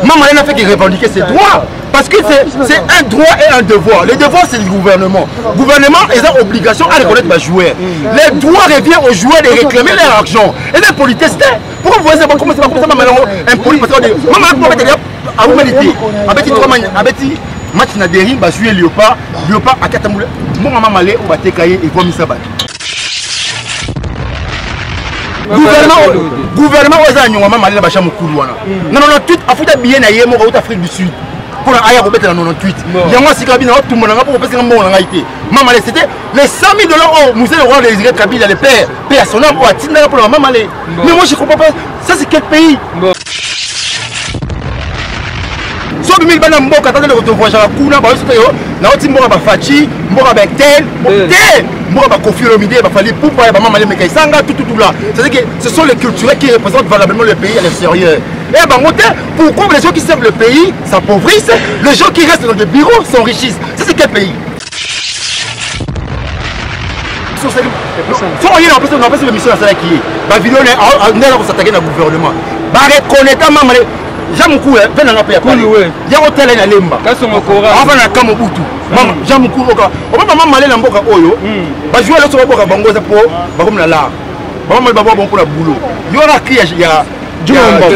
Maman n'a fait que revendiquer ses droits. Parce que c'est un droit et un devoir. Le devoir, c'est le gouvernement. Le gouvernement a l'obligation à reconnaître les joueurs. Les droits reviennent aux joueurs de réclamer leur argent. Et les politiques, pourquoi vous voyez comment c'est comme ça, maman, un politique, parce que maman, à l'humanité, avec match na dérive, bah jouer Léopard à Katamoula. Mon maman malé, on va t'écailler et vomi ça. Gouvernement aux agneaux, maman malé la bacha moukoulouana. Non, tout a foutu bien à Yémo, au Afrique du Sud. Pour la Aya Robert dans 98. Il y a moi si Kabila tout le monde a pour passer un bon en Haïti. Maman c'était les 100 000 $. Au musée le roi des Kabila, les pères, père son nom pour Atina pour la maman malé. Mais moi je comprends pas. Ça c'est quel pays? So 2000 bana mboka attendez le retour voyage à kuna ba soto yo na oti mboka ba fachi mboka ba tel mboka ba Kofi Olomide ba fali pour ba maman malé meka sanga tout là. C'est-à-dire que ce sont les culturels qui représentent valablement le pays à l'extérieur. Et ben pourquoi les gens qui servent le pays s'appauvrissent, les gens qui restent dans les bureaux s'enrichissent? Ça c'est quel pays? Faut rien on a passé l'émission à ça qui est. Ba vidéo on est s'attaquer au gouvernement. Ba reconnaître maman Jamoukou, venez à la paix. Il y a un hôtel à Lemba. Avant la Kamobutu. Jamoukou, on va maman aller dans le Boka Oyo. Va jouer le Boka Bango pour Bagom la. Maman va bon pour la boulot. Il y aura qui il y a Jumba.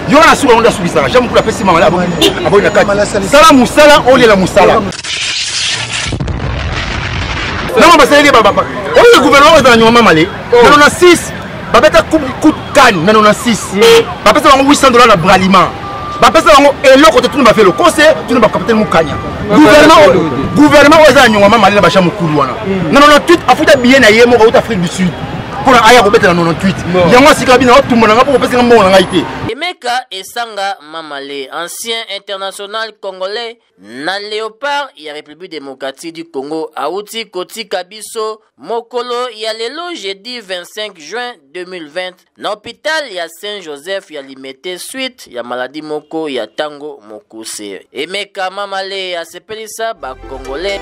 Il y aura souvent on a suivi ça. Jamoukou la paix, c'est maman là. Avant une carte. Salam Moussala, on est la Moussala. Non, c'est les baba. On est le gouvernement de la Nyoma Malé. On a 6. Babeta coup de canne, mais on a 6. Babeta on $800 à Bralima. Babeta on et l'autre côté tout le monde va faire le conseil, tout le monde va capter mon kanya. Gouvernement aux agneaux, maman malé la bacha moukoulou. Non, on a tout à foutre bien à Yémo, au Afrique du Sud. Pour la Aya Robert dans 98. Il y a moi si Kabila tout le monde a pour passer un bon en Haïti. Emeka Esanga Mamale, ancien international congolais, na Léopard, il y a République démocratique du Congo, Aouti Koti Kabiso, Mokolo, il y a lelo jeudi 25 juin 2020. Dans l'hôpital, il y a Saint-Joseph, il y a limité suite, il y a maladie Moko, il y a Tango Mokuse. Emeka Mamale, a sepelisa, ba Congolais.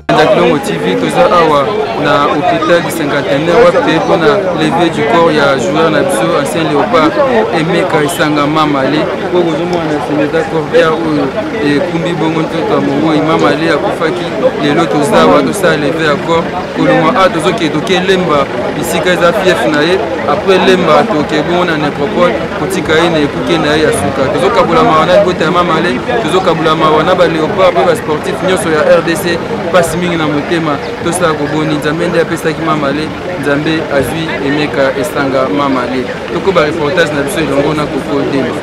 Dakilongo TV, toza awa na hôpital du cinquantenaire wapte pour na lever du corps ya joueur na biso ancien Léopard Emeka Esanga Mamale pour kozomona seneta cordia oyo ekumbi bongo ntoto mongo Mamale akufaki lelo toza awa tosa lever ya corps kolongwa a tozoke toke lemba bisika eza fief na ye après lemba toke bongo na nécropole kotika ye na ekuke na ye ya suka tozokabulama wana libota ya Mamale tozokabulama wana ba Léopard mpe basportif nyonso ya RDC pasi mingi na motema tosala koboni nzambe nde apesaki Mamale nzambe azwi Emeka Esanga Mamale toko ba reportage na biso elongo na Koko Dema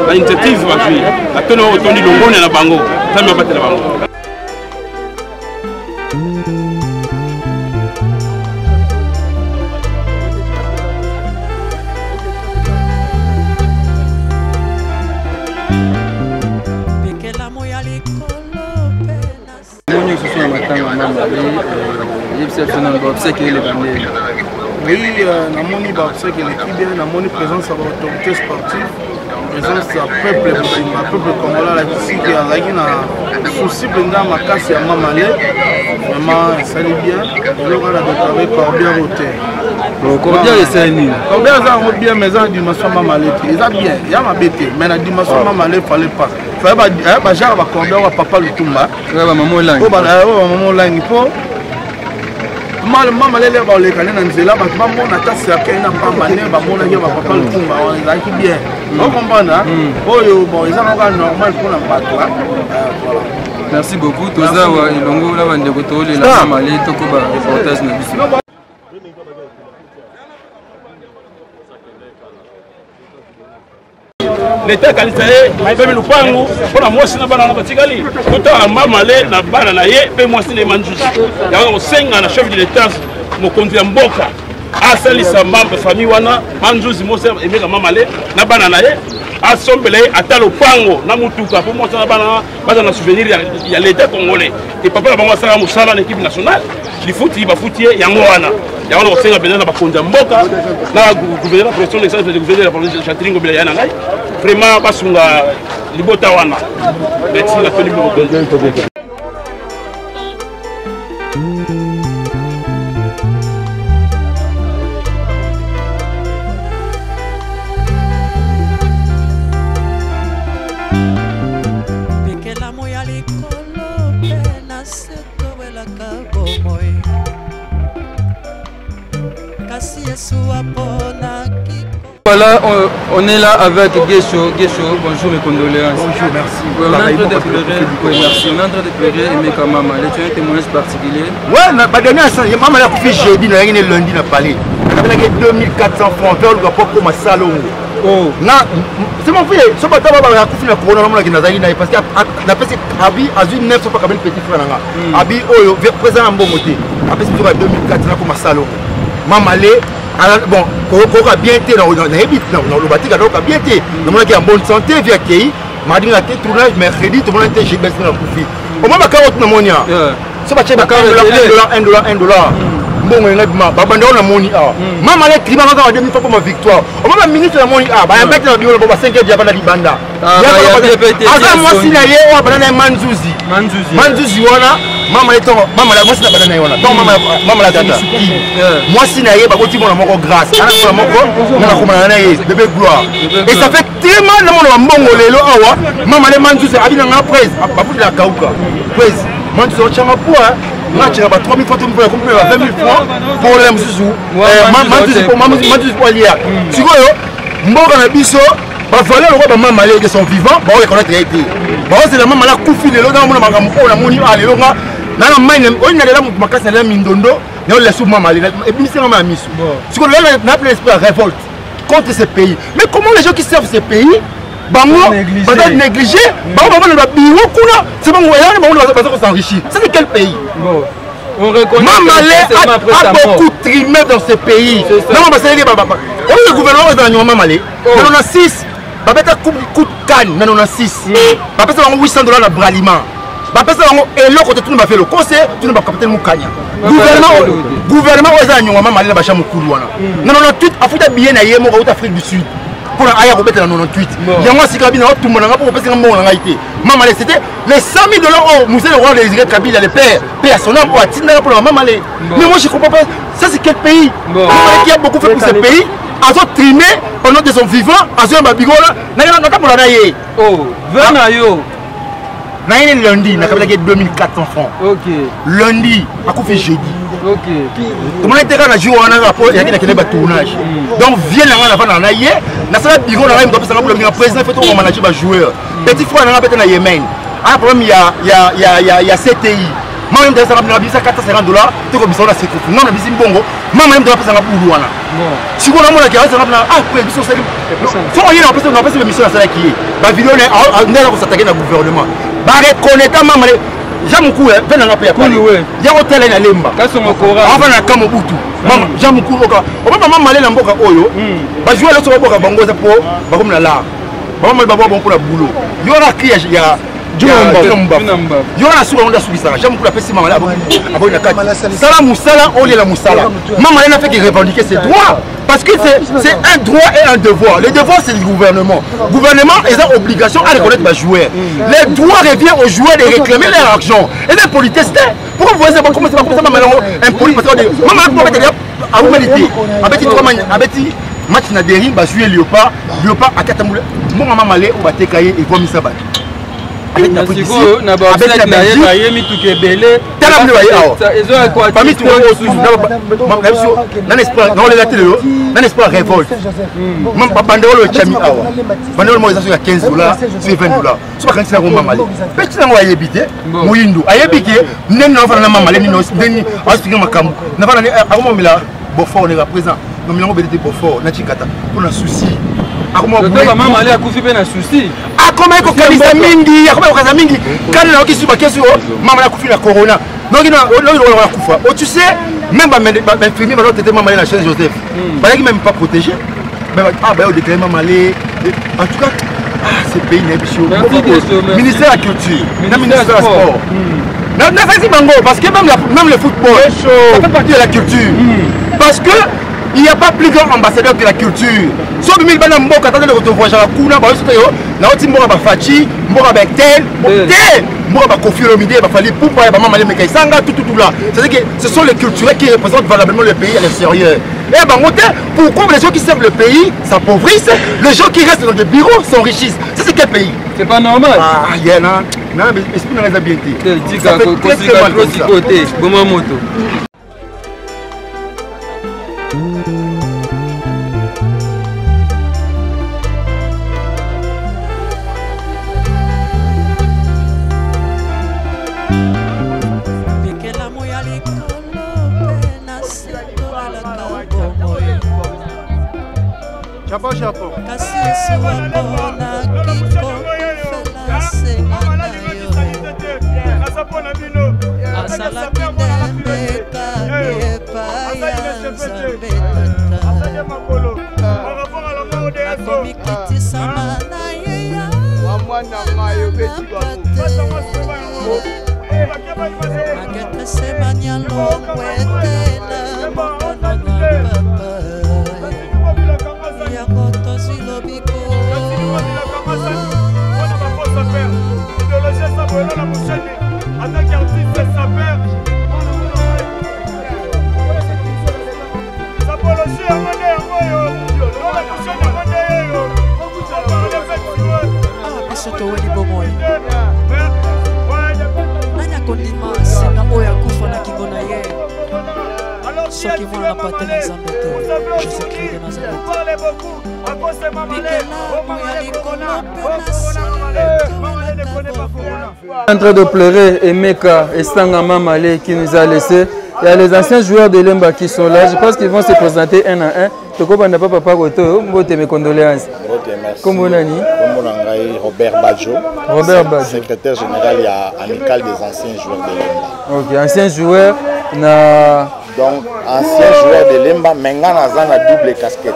ba initiative bazwi atona otondi longone na bango nzambe abatela bango. Oui, namoni baobsèque l'équipe bien, namoni présence à l'autorité sportive, présence à peuple congolais là ici qui a un souci pendant ma casse à Mamale, vraiment ça allait bien. Le gars a déclaré Cordia voté. Cordia c'est nul. Cordia ça bien mais en dimension Mamale, ils a bien, il y a ma bête, mais la dimension Mamale fallait pas. Fallait pas genre va Cordia ou papa le Tumba. Ouais maman lang. Oh maman lang faut Mamale les ba les canons nzela ba mona tasi ya kena pamba ne ba mona yo ba papa le Tumba on est qui bien. On comprend hein? Oyo bon ils ont normal pour la bateau. Voilà. Merci beaucoup. Toza wa ilongo la bande ko tole la Mamale toko ba reportage na biso. L'État qualité maïbé lupangu pour la moisi na bana na batikali kota Mamale na bana na ye pe moisi ne manjusi ya ko senga na chef de l'État mo konti ya mboka asalisa membre famille wana manjusi mosi Emeka Mamale na bana na ye asombele ata lupango na mutuka pour moisi na bana baza na souvenir ya l'État congolais et papa na bango sala musala na équipe nationale li futi ba futie yango wana ya wana ko senga bena na bakonza mboka na gouverneur pression de de gouverneur de la province de Châtellerault bila yana ngai vraiment basunga libota wana merci la tenue Voilà, on est là avec Guécho. Guécho, bonjour mes condoléances. Bonjour, merci. On est en train de pleurer, oui, merci. On est en train de pleurer Aimé Mama. Tu as un témoignage particulier? Ouais, ma dernière maman a fait jeudi, lundi, na palais. On a 2400 francs, on va pas comme salon. Oh. C'est mon frère, ce matin, on va couper la couronne parce que Abi a eu 900 pas comme petit frère. Abi, présent en bon côté. Après, c'est 2400 comme salon. Maman, bon, on a bien été dans le bâtiment, on a bien été. On est en bonne santé, via Kei. Mardi, on a été tournage, mercredi, tout le monde était chez Bessie dans le Koufi. Au moment où on a monnaie, c'est pas cher, $1. Bon, on a bandé on a monnaie. Maman, les climat, on a 2000 fois comme victoire. Au moment où ministre de la monnaie, il y a un mec qui a dit 5 heures, il y a pas de banda. Moi, si il y a un Manzouzi. Manzouzi, maman est maman la moi c'est la banane yona donc maman la tata moi si na yeba ko timona moko grâce ana ko moko na ko na ye bébé gloire et ça fait tellement na mona mbongo lelo awa maman le manzu c'est abina nga presse babuti la kauka presse manzu so chama poa na tira ba 3000 francs pour compter 20000 francs pour les mususu manzu pour lier sikoyo mboka na biso ba valeur le roi maman les sont vivants ba reconnaître été ba c'est la maman la kufi lelo na mona makambo na moni a lelo nga nana maine on a là makasi na mindondo na la sous maman et puis c'est maman misu ce qu'on a plein esprit de révolte contre ce pays. Mais comment les gens qui servent ce pays bango va négliger bango va biro kuna c'est bon voyage bango va s'enrichir. Ça c'est quel pays? On reconnaît Mamalé a beaucoup trimé dans ce pays. Non, on va s'aider papa. Le gouvernement est dans Mamalé. On a 6. Papa coup de canne, mais on a 6. Papa ça va $800 à braliment. Papa ça va elo côté tout va faire le conseil, tout va capter mukanya. Gouvernement aux agneaux Mamalé ba chamu kuluana. Non on a tout afuta bien na yemo ko Afrique du Sud. Pour aya ko betela 98. Yango sikabi na tout monanga pour pesa mbongo na été. Mamalé c'était les $100 000 au musée le roi des Israël Kabila le père son âme pour atteindre pour Mamalé. Mais moi je comprends pas ça c'est quel pays? Qui a beaucoup fait pour ce pays? Azo trimé pendant qu'ils sont vivants, azo babigola, na pour la naie. Oh, Vernayo. Naïe lundi, n'a pas 2400 francs. Ok. Lundi, à coup fait jeudi. Ok. Tout le monde était là, la journée, on a rapport, il y a un tournage. Donc, viens là, on a naïe, n'a pas de bigot, on a même le président, fait tout, on manager un joueur. Petit frère, on a peut-être na Yémen. Ah, problème, il y a CTI. Moi, je me dis $450, tu comme ça, on a sécurité. Non, on a dit bongo. Moi, je me dis que Boudouana. Si vous avez un qui ah, oui, il faut y aller, on a passé l'émission à celle qui est. La vidéo, on a s'attaquer au gouvernement. Reconnaître maman, j'aime beaucoup, venez à la paix. Il y a un hôtel à Lemba. Avant la Kamobutu. J'aime beaucoup. On va maman aller dans Boka Oyo. Je vais aller sur Boka Bango pour comme la là. Maman va bon pour la boulot. Il y aura qui il y a il y aura sur on a suivi ça. J'aime beaucoup la paix si maman là. Salam Moussala, on est la Moussala. Maman n'a fait que revendiquer ses droits. Parce que c'est un droit et un devoir. Le devoir, c'est le gouvernement. Le gouvernement a l'obligation à reconnaître les joueurs. Les droits reviennent aux joueurs de réclamer leur argent. Et les politiques, pourquoi vous voyez comment c'est pas maman un politique parce que maman peut mettre à humanité. Avec match na dérive, bah jouer Léopard à Katamboula. Mon maman malé au Batékaye et vomi ça bat. Avec la police, avec la Belgique, parmi tout le espoir révolte. Même pas bandolo le chami awa. Bandolo moi ça $15, c'est $20. C'est pas quand c'est un maman. Petit na wa yebité, moyindo. Ayebité, nem na fa na maman le nino, deni expliquer makambo. Na fa na akomo mila bofo on est présent. No milango belete bofo na chikata. Pour un souci. Akomo maman ali akufi pe na souci. Comment est-ce que mingi, comment est-ce que mingi, quand on a qui sur question, maman a couffé la corona. Donc il a couffé. Oh tu sais, même l'infirmier va être maman la chaîne Joseph. Bah il même pas protégé. Ah bah on déclare maman les. En tout cas, ce pays n'est pas ministère de la culture, ministère de la sport. Parce que même le football, ça fait partie de la culture. Parce que il n'y a pas plus grand ambassadeur que la culture. so bimi bana mboka tata ko to voyage kuna ba so na oti mboka ba fachi mboka ba tel te mboka ba Koffi Olomide ba fali poupa ba mama le meka isanga tout là c'est-à-dire que ce sont les culturels qui représentent valablement le pays à l'extérieur. Et ben pourquoi les gens qui servent le pays s'appauvrissent, les gens qui restent dans des bureaux s'enrichissent? Ça c'est quel pays? C'est pas normal. Ah yeah non mais esprit dans les habiletés. Ça fait très mal comme ça. Chapeau. Kasi suwapona kiko fela sengana yo. Asala kidembe kadepa ya nzambetata. Nakomi kiti sama na yeya. Nagete semanya longwete na mokono na papa. Soki mwana pate na Nzambe te, Jésus-Christ de Nazareth. En train de pleurer, Emeka et Sanga Mamale qui nous a laissé. Il y a les anciens joueurs de Lemba qui sont là. Je pense qu'ils vont se présenter un à un. Toko n'a pas papa Goto, mbote mes condoléances. Comment nani? Robert Badjo. Robert Badjo. Secrétaire général amical des anciens joueurs de Lemba. Ok, anciens joueurs na. Donc ancien joueur de Lemba, maintenant on a double casquette.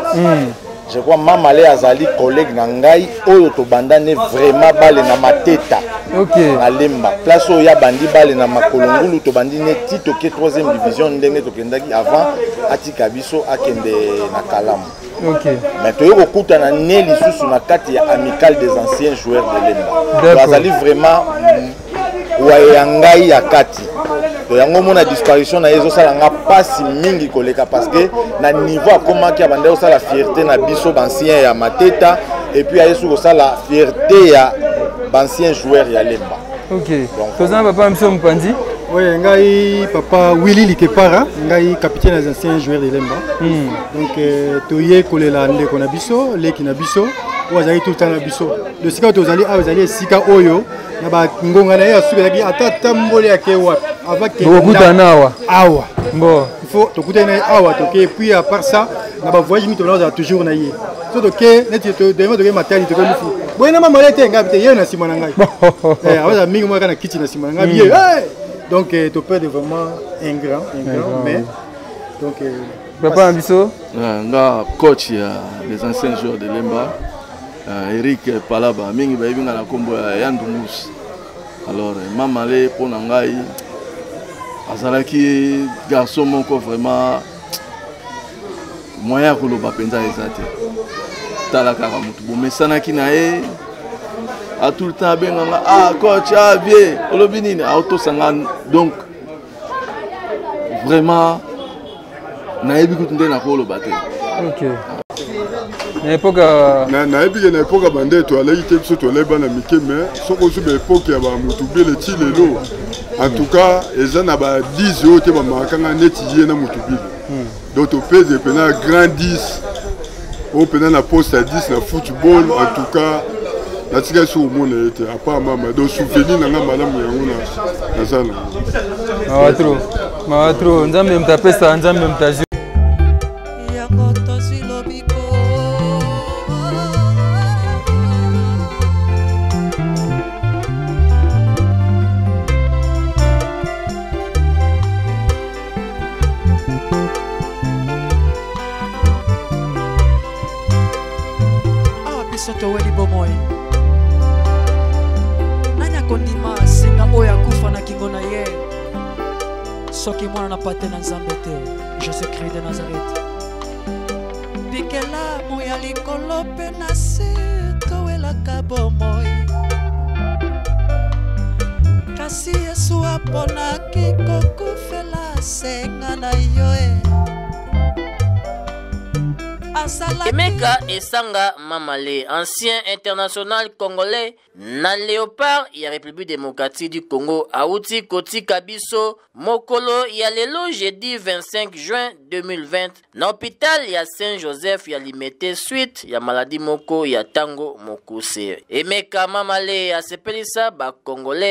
Je crois que Mamale Azali, collègue Nangai, Oyo Bandane vraiment balé na mateta. Ok. Na Lemba. Place où il y a bandi balé na Makolongulu, to bandine Tito qui 3e division, ndenge to kendaki avant Atika Biso akende na Kalam. Ok. Mais tu as écouté na Nelly sous na kati ya amical des anciens joueurs de Lemba. Azali vraiment Wayangai ya kati. yango mona disparition na ezo sala nga pasi mingi koleka parce que na niveau comment ki abande osala fierté na biso bancien ya Mateta et puis ayesu kosala fierté ya bancien joueur ya Lemba. OK. Tozana papa monsieur Mpandi. Oui, ngai papa Willy Likepara, ngai capitaine des anciens joueurs de Lemba. Donc toye kolela ndeko na biso, leki na biso, ozali tout le temps na biso. Le sika tozali ozali sika oyo na ba ngonga na ya suka ki atata mbole yake wapi avec awa. Awa. Bon, il faut to kuta na awa to ke puis à part ça, na ba voyage mi to na toujours na ye. To to ke net to demo to ke matali to ko mufu. Boy na mama lete ngabite ye na simana ngai. Awa mingi mo kana kitchen na simana ngai. Donc, tu peux être vraiment ingrat, mais donc. Papa Ambiso. Coach des anciens joueurs de Lemba, Eric Palaba, mingi bayibi na kombo ya Yandungus. Alors, Mamale pour Nangai, azalaki garçon moko vraiment moyen ko loba penza ezate. Tala kaka mutu bo mesanaki na e à tout le temps benganga coach vieux olobinini auto sangan donc vraiment nayebi kutunde na kolo baté. OK. Na époque na époque bande to ala ite biso to leba na mike mais soko zu be époque ya ba mutu bele ti lelo en tout cas eza na ba 10 yo te ba makanga neti ye na mutu bile. Donc to pèse pena grand 10 au pena na poste à 10 na football en tout cas. La tika sur mon été à part maman donc souvenir na madame yango na sala mawatro nzambe mtapesa nzambe mtaji biso to weli bomoy kondima singa oya kufa na kingo na ye soki mwana na pate na Nzambe te Jésus-Christ de Nazareth bikelamu ya likolo mpe na se towelaka bomoi kasi Yesu aponaki kokufela senga na yo Emeka Esanga Mamale, ancien international congolais na Léopard ya République démocratique du Congo auti kotika biso mokolo ya lelo jeudi 25 juin 2020 na hôpital ya Saint-Joseph ya Limete suite ya maladie moko ya tango mokuse. Emeka Mamale asepelisa ba congolais